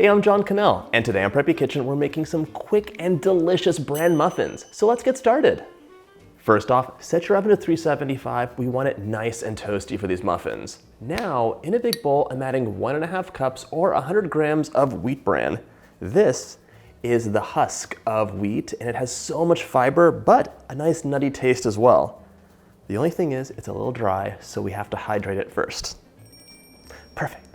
Hey, I'm John Cannell, and today on Preppy Kitchen, we're making some quick and delicious Bran muffins. So let's get started. First off, set your oven to 375. We want it nice and toasty for these muffins. Now, in a big bowl, I'm adding 1.5 cups or 100 grams of wheat bran. This is the husk of wheat, and it has so much fiber, but a nice nutty taste as well. The only thing is, it's a little dry, so we have to hydrate it first. Perfect.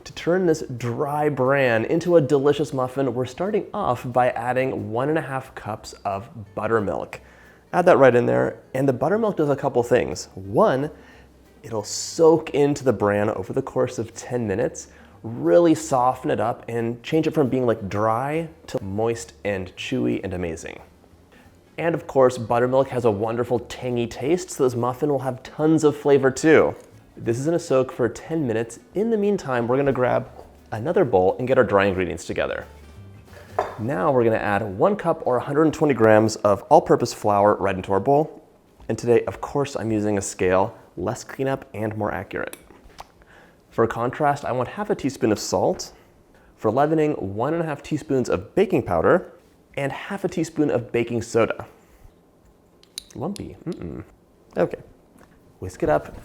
To turn this dry bran into a delicious muffin, we're starting off by adding 1.5 cups of buttermilk. Add that right in there, and the buttermilk does a couple things. One, it'll soak into the bran over the course of 10 minutes, really soften it up and change it from being like dry to moist and chewy and amazing. And of course, buttermilk has a wonderful tangy taste, so this muffin will have tons of flavor too. This is gonna soak for 10 minutes. In the meantime, we're gonna grab another bowl and get our dry ingredients together. Now we're gonna add 1 cup or 120 grams of all-purpose flour right into our bowl. And today, of course, I'm using a scale, less cleanup and more accurate. For contrast, I want half a teaspoon of salt. For leavening, 1.5 teaspoons of baking powder and half a teaspoon of baking soda. Lumpy, Okay, whisk it up.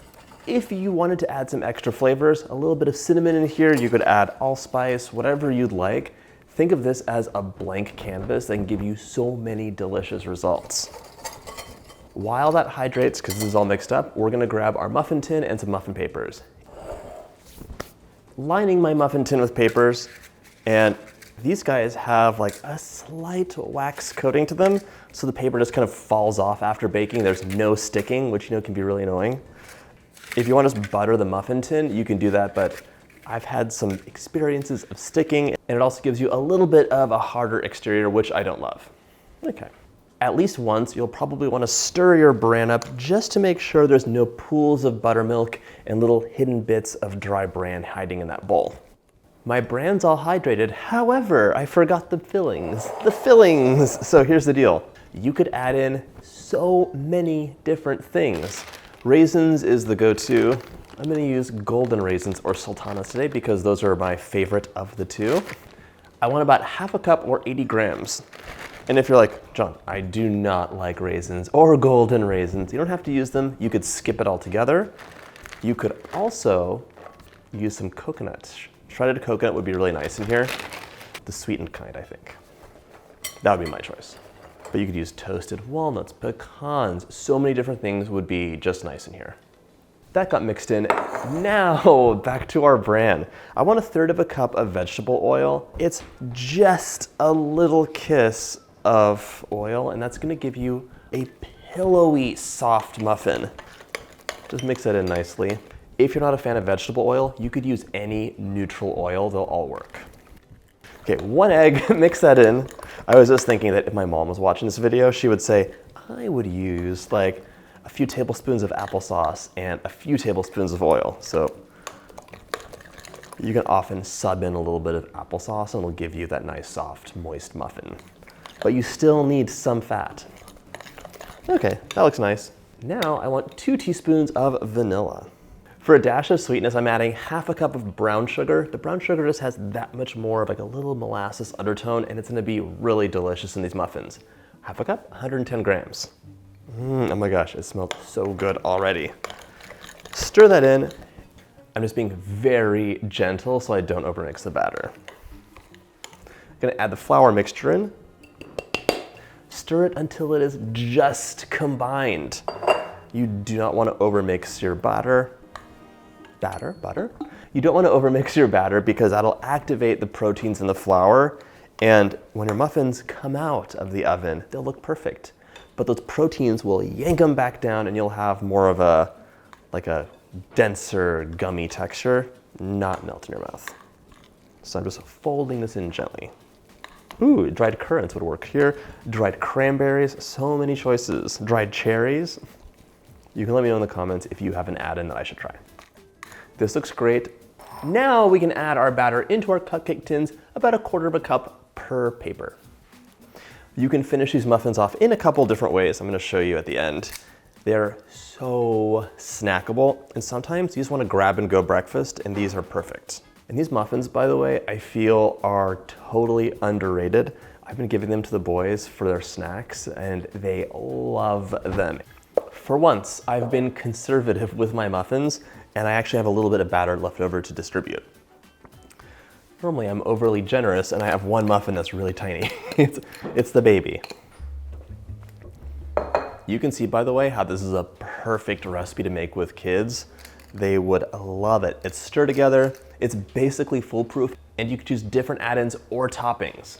If you wanted to add some extra flavors, a little bit of cinnamon in here, you could add allspice, whatever you'd like. Think of this as a blank canvas that can give you so many delicious results. While that hydrates, because this is all mixed up, we're gonna grab our muffin tin and some muffin papers. Lining my muffin tin with papers, and these guys have like a slight wax coating to them, so the paper just kind of falls off after baking. There's no sticking, which can be really annoying. If you want to just butter the muffin tin, you can do that, but I've had some experiences of sticking, and it also gives you a little bit of a harder exterior, which I don't love. Okay. At least once, you'll probably want to stir your bran up just to make sure there's no pools of buttermilk and little hidden bits of dry bran hiding in that bowl. My bran's all hydrated, however, I forgot the fillings. So here's the deal. You could add in so many different things. Raisins is the go-to. I'm gonna use golden raisins or sultanas today because those are my favorite of the two. I want about half a cup or 80 grams. And if you're like, John, I do not like raisins or golden raisins, you don't have to use them. You could skip it altogether. You could also use some coconut. Shredded coconut would be really nice in here. The sweetened kind, I think. That would be my choice. But you could use toasted walnuts, pecans, so many different things would be just nice in here. That got mixed in. Now back to our bran. I want 1/3 cup of vegetable oil. It's just a little kiss of oil, and that's gonna give you a pillowy, soft muffin. Just mix that in nicely. If you're not a fan of vegetable oil, you could use any neutral oil, they'll all work. Okay, 1 egg, mix that in. I was just thinking that if my mom was watching this video, she would say, I would use like a few tablespoons of applesauce and a few tablespoons of oil. So you can often sub in a little bit of applesauce and it'll give you that nice, soft, moist muffin. But you still need some fat. Okay, that looks nice. Now I want 2 teaspoons of vanilla. For a dash of sweetness, I'm adding half a cup of brown sugar. The brown sugar just has that much more of like a little molasses undertone, and it's gonna be really delicious in these muffins. Half a cup, 110 grams. Oh my gosh, it smells so good already. Stir that in. I'm just being very gentle so I don't overmix the batter. I'm gonna add the flour mixture in. Stir it until it is just combined. You do not wanna overmix your butter. You don't want to overmix your batter because that'll activate the proteins in the flour, and when your muffins come out of the oven, they'll look perfect. But those proteins will yank them back down and you'll have more of a denser, gummy texture, not melt in your mouth. So I'm just folding this in gently. Ooh, dried currants would work here. Dried cranberries, so many choices. Dried cherries. You can let me know in the comments if you have an add-in that I should try. This looks great. Now we can add our batter into our cupcake tins, about 1/4 cup per paper. You can finish these muffins off in a couple different ways. I'm gonna show you at the end. They're so snackable, and sometimes you just wanna grab and go breakfast, and these are perfect. And these muffins, by the way, I feel are totally underrated. I've been giving them to the boys for their snacks and they love them. For once, I've been conservative with my muffins and I actually have a little bit of batter left over to distribute. Normally I'm overly generous and I have one muffin that's really tiny. it's the baby. You can see, by the way, how this is a perfect recipe to make with kids. They would love it. It's stir together, it's basically foolproof, and you can choose different add-ins or toppings.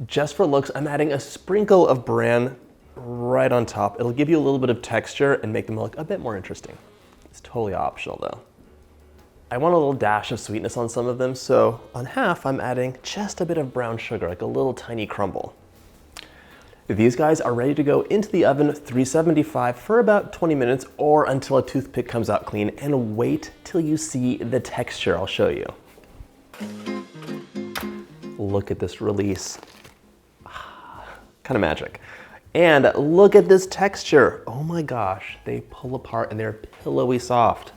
Just for looks, I'm adding a sprinkle of bran right on top. It'll give you a little bit of texture and make them look a bit more interesting. It's totally optional though. I want a little dash of sweetness on some of them, so on half I'm adding just a bit of brown sugar, like a little tiny crumble. These guys are ready to go into the oven, 375 for about 20 minutes or until a toothpick comes out clean, and wait till you see the texture. I'll show you. Look at this release. Kind of magic. And look at this texture. Oh my gosh, they pull apart and they're pillowy soft.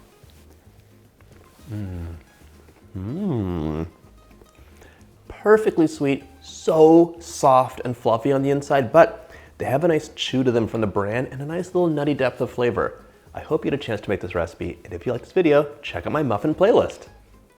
Perfectly sweet, so soft and fluffy on the inside, but they have a nice chew to them from the bran and a nice little nutty depth of flavor. I hope you had a chance to make this recipe, and if you like this video, check out my muffin playlist.